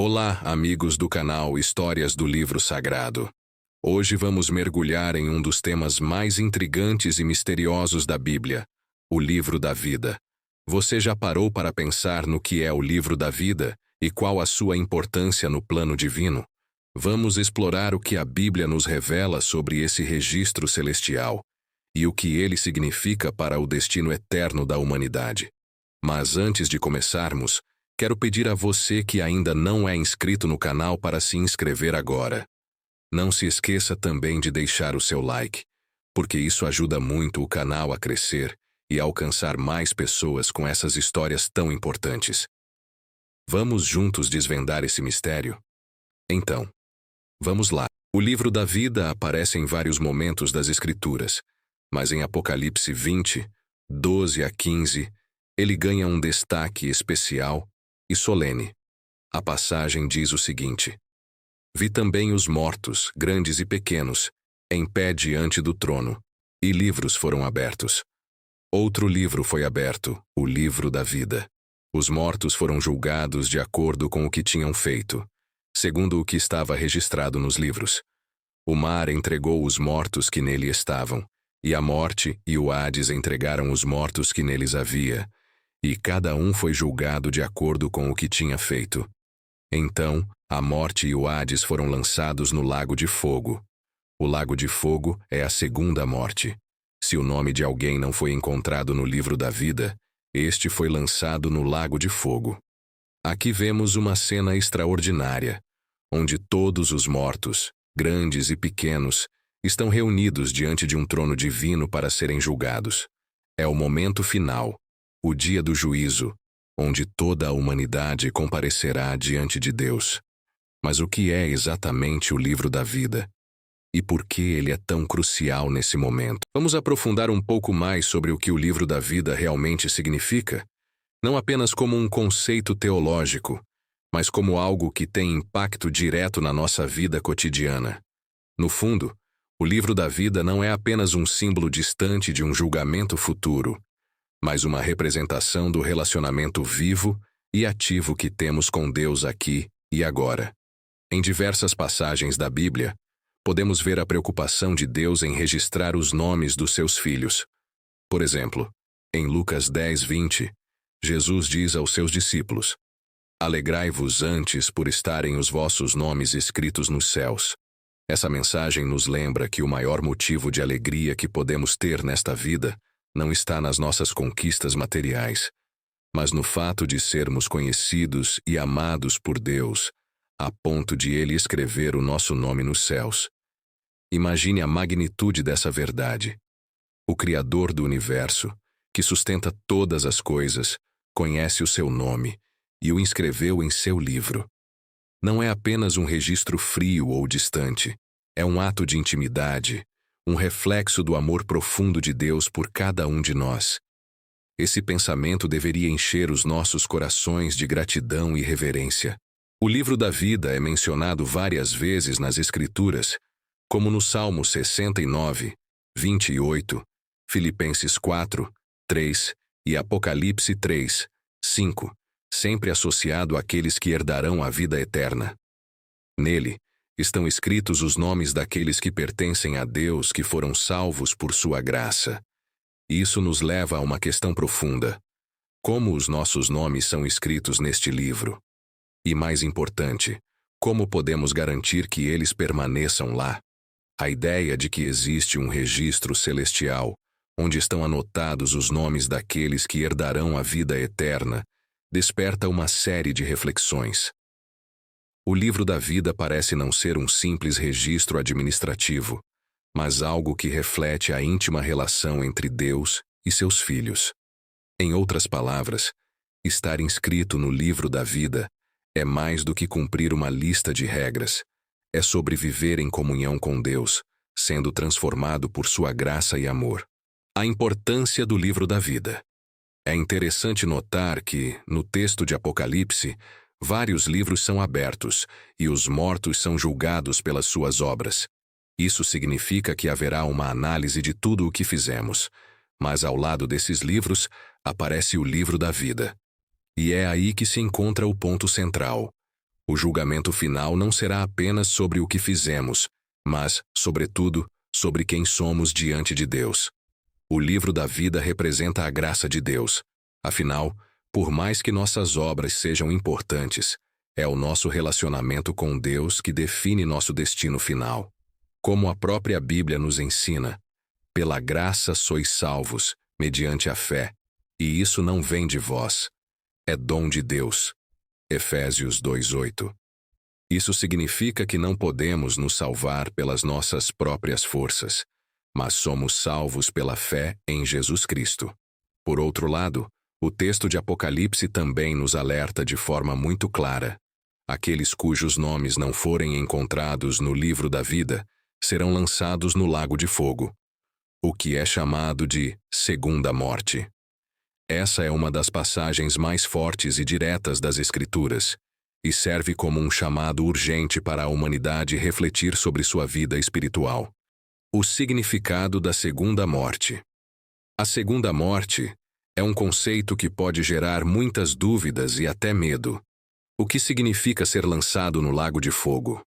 Olá, amigos do canal Histórias do Livro Sagrado. Hoje vamos mergulhar em um dos temas mais intrigantes e misteriosos da Bíblia, o livro da vida. Você já parou para pensar no que é o livro da vida e qual a sua importância no plano divino? Vamos explorar o que a Bíblia nos revela sobre esse registro celestial e o que ele significa para o destino eterno da humanidade. Mas antes de começarmos, quero pedir a você que ainda não é inscrito no canal para se inscrever agora. Não se esqueça também de deixar o seu like, porque isso ajuda muito o canal a crescer e a alcançar mais pessoas com essas histórias tão importantes. Vamos juntos desvendar esse mistério? Então, vamos lá. O livro da vida aparece em vários momentos das Escrituras, mas em Apocalipse 20, 12 a 15, ele ganha um destaque especial e solene. A passagem diz o seguinte: Vi também os mortos, grandes e pequenos, em pé diante do trono, e livros foram abertos. Outro livro foi aberto, o livro da vida. Os mortos foram julgados de acordo com o que tinham feito, segundo o que estava registrado nos livros. O mar entregou os mortos que nele estavam, e a morte e o Hades entregaram os mortos que neles havia, e cada um foi julgado de acordo com o que tinha feito. Então, a morte e o Hades foram lançados no lago de fogo. O lago de fogo é a segunda morte. Se o nome de alguém não foi encontrado no livro da vida, este foi lançado no lago de fogo. Aqui vemos uma cena extraordinária, onde todos os mortos, grandes e pequenos, estão reunidos diante de um trono divino para serem julgados. É o momento final, o dia do juízo, onde toda a humanidade comparecerá diante de Deus. Mas o que é exatamente o livro da vida? E por que ele é tão crucial nesse momento? Vamos aprofundar um pouco mais sobre o que o livro da vida realmente significa, não apenas como um conceito teológico, mas como algo que tem impacto direto na nossa vida cotidiana. No fundo, o livro da vida não é apenas um símbolo distante de um julgamento futuro, mas uma representação do relacionamento vivo e ativo que temos com Deus aqui e agora. Em diversas passagens da Bíblia, podemos ver a preocupação de Deus em registrar os nomes dos seus filhos. Por exemplo, em Lucas 10, 20, Jesus diz aos seus discípulos: Alegrai-vos antes por estarem os vossos nomes escritos nos céus. Essa mensagem nos lembra que o maior motivo de alegria que podemos ter nesta vida não está nas nossas conquistas materiais, mas no fato de sermos conhecidos e amados por Deus, a ponto de Ele escrever o nosso nome nos céus. Imagine a magnitude dessa verdade. O Criador do universo, que sustenta todas as coisas, conhece o seu nome e o inscreveu em seu livro. Não é apenas um registro frio ou distante, é um ato de intimidade, um reflexo do amor profundo de Deus por cada um de nós. Esse pensamento deveria encher os nossos corações de gratidão e reverência. O livro da vida é mencionado várias vezes nas Escrituras, como no Salmo 69, 28, Filipenses 4, 3 e Apocalipse 3, 5, sempre associado àqueles que herdarão a vida eterna. Nele, estão escritos os nomes daqueles que pertencem a Deus que foram salvos por sua graça. Isso nos leva a uma questão profunda: como os nossos nomes são escritos neste livro? E mais importante, como podemos garantir que eles permaneçam lá? A ideia de que existe um registro celestial, onde estão anotados os nomes daqueles que herdarão a vida eterna, desperta uma série de reflexões. O livro da vida parece não ser um simples registro administrativo, mas algo que reflete a íntima relação entre Deus e seus filhos. Em outras palavras, estar inscrito no livro da vida é mais do que cumprir uma lista de regras, é sobre viver em comunhão com Deus, sendo transformado por sua graça e amor. A importância do livro da vida. É interessante notar que, no texto de Apocalipse, vários livros são abertos e os mortos são julgados pelas suas obras. Isso significa que haverá uma análise de tudo o que fizemos, mas ao lado desses livros aparece o livro da vida. E é aí que se encontra o ponto central. O julgamento final não será apenas sobre o que fizemos, mas, sobretudo, sobre quem somos diante de Deus. O livro da vida representa a graça de Deus. Afinal, por mais que nossas obras sejam importantes, é o nosso relacionamento com Deus que define nosso destino final. Como a própria Bíblia nos ensina, pela graça sois salvos, mediante a fé, e isso não vem de vós. É dom de Deus. Efésios 2:8. Isso significa que não podemos nos salvar pelas nossas próprias forças, mas somos salvos pela fé em Jesus Cristo. Por outro lado, o texto de Apocalipse também nos alerta de forma muito clara. Aqueles cujos nomes não forem encontrados no livro da vida serão lançados no lago de fogo, o que é chamado de segunda morte. Essa é uma das passagens mais fortes e diretas das Escrituras, e serve como um chamado urgente para a humanidade refletir sobre sua vida espiritual. O significado da segunda morte. A segunda morte é um conceito que pode gerar muitas dúvidas e até medo. O que significa ser lançado no lago de fogo?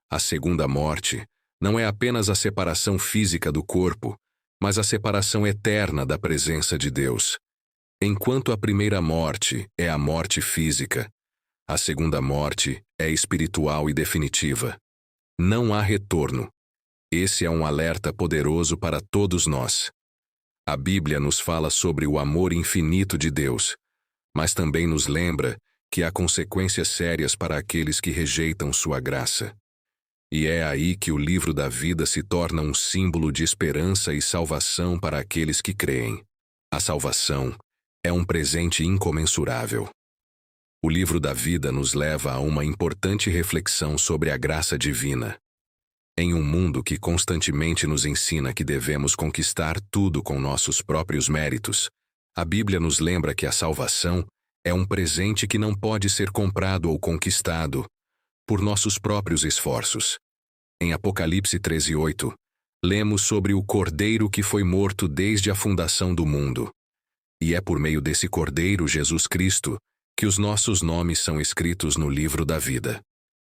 A segunda morte não é apenas a separação física do corpo, mas a separação eterna da presença de Deus. Enquanto a primeira morte é a morte física, a segunda morte é espiritual e definitiva. Não há retorno. Esse é um alerta poderoso para todos nós. A Bíblia nos fala sobre o amor infinito de Deus, mas também nos lembra que há consequências sérias para aqueles que rejeitam sua graça. E é aí que o livro da vida se torna um símbolo de esperança e salvação para aqueles que creem. A salvação é um presente incomensurável. O livro da vida nos leva a uma importante reflexão sobre a graça divina. Em um mundo que constantemente nos ensina que devemos conquistar tudo com nossos próprios méritos, a Bíblia nos lembra que a salvação é um presente que não pode ser comprado ou conquistado por nossos próprios esforços. Em Apocalipse 13:8, lemos sobre o Cordeiro que foi morto desde a fundação do mundo. E é por meio desse Cordeiro, Jesus Cristo, que os nossos nomes são escritos no livro da vida.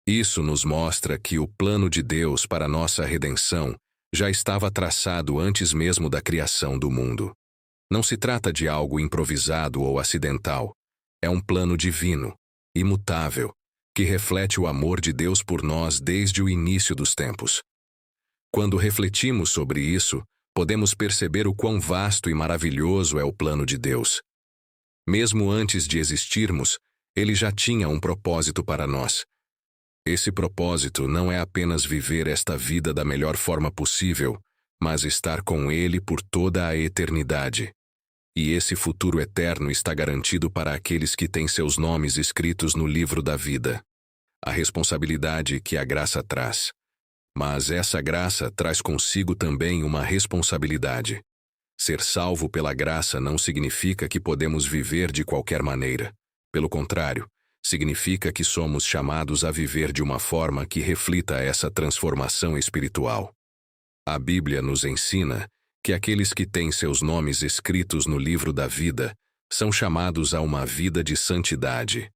Isso nos mostra que o plano de Deus para nossa redenção já estava traçado antes mesmo da criação do mundo. Não se trata de algo improvisado ou acidental. É um plano divino, imutável, que reflete o amor de Deus por nós desde o início dos tempos. Quando refletimos sobre isso, podemos perceber o quão vasto e maravilhoso é o plano de Deus. Mesmo antes de existirmos, Ele já tinha um propósito para nós. Esse propósito não é apenas viver esta vida da melhor forma possível, mas estar com Ele por toda a eternidade. E esse futuro eterno está garantido para aqueles que têm seus nomes escritos no livro da vida. A responsabilidade que a graça traz. Mas essa graça traz consigo também uma responsabilidade. Ser salvo pela graça não significa que podemos viver de qualquer maneira. Pelo contrário, significa que somos chamados a viver de uma forma que reflita essa transformação espiritual. A Bíblia nos ensina que aqueles que têm seus nomes escritos no livro da vida são chamados a uma vida de santidade.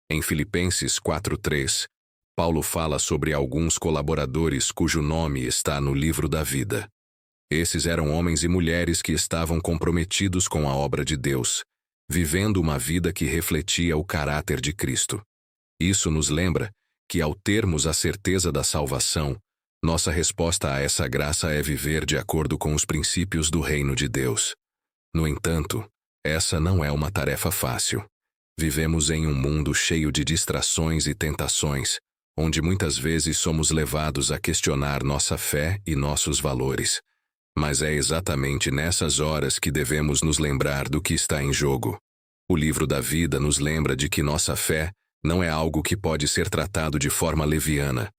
Em Filipenses 4:3, Paulo fala sobre alguns colaboradores cujo nome está no livro da vida. Esses eram homens e mulheres que estavam comprometidos com a obra de Deus, vivendo uma vida que refletia o caráter de Cristo. Isso nos lembra que, ao termos a certeza da salvação, nossa resposta a essa graça é viver de acordo com os princípios do reino de Deus. No entanto, essa não é uma tarefa fácil. Vivemos em um mundo cheio de distrações e tentações, onde muitas vezes somos levados a questionar nossa fé e nossos valores. Mas é exatamente nessas horas que devemos nos lembrar do que está em jogo. O livro da vida nos lembra de que nossa fé não é algo que pode ser tratado de forma leviana.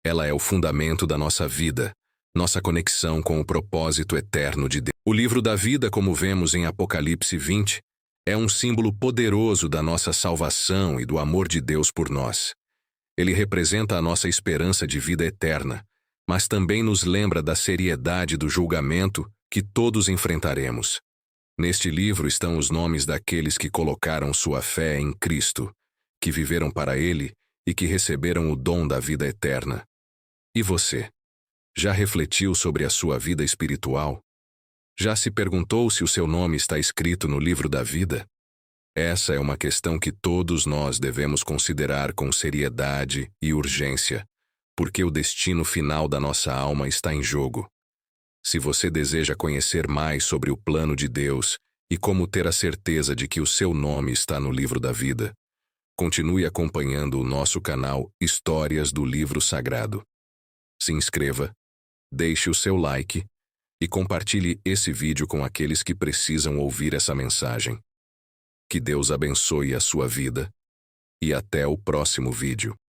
Ela é o fundamento da nossa vida, nossa conexão com o propósito eterno de Deus. O livro da vida, como vemos em Apocalipse 20, é um símbolo poderoso da nossa salvação e do amor de Deus por nós. Ele representa a nossa esperança de vida eterna, mas também nos lembra da seriedade do julgamento que todos enfrentaremos. Neste livro estão os nomes daqueles que colocaram sua fé em Cristo, que viveram para Ele e que receberam o dom da vida eterna. E você? Já refletiu sobre a sua vida espiritual? Já se perguntou se o seu nome está escrito no livro da vida? Essa é uma questão que todos nós devemos considerar com seriedade e urgência, porque o destino final da nossa alma está em jogo. Se você deseja conhecer mais sobre o plano de Deus e como ter a certeza de que o seu nome está no livro da vida, continue acompanhando o nosso canal Histórias do Livro Sagrado. Se inscreva, deixe o seu like e compartilhe esse vídeo com aqueles que precisam ouvir essa mensagem. Que Deus abençoe a sua vida e até o próximo vídeo.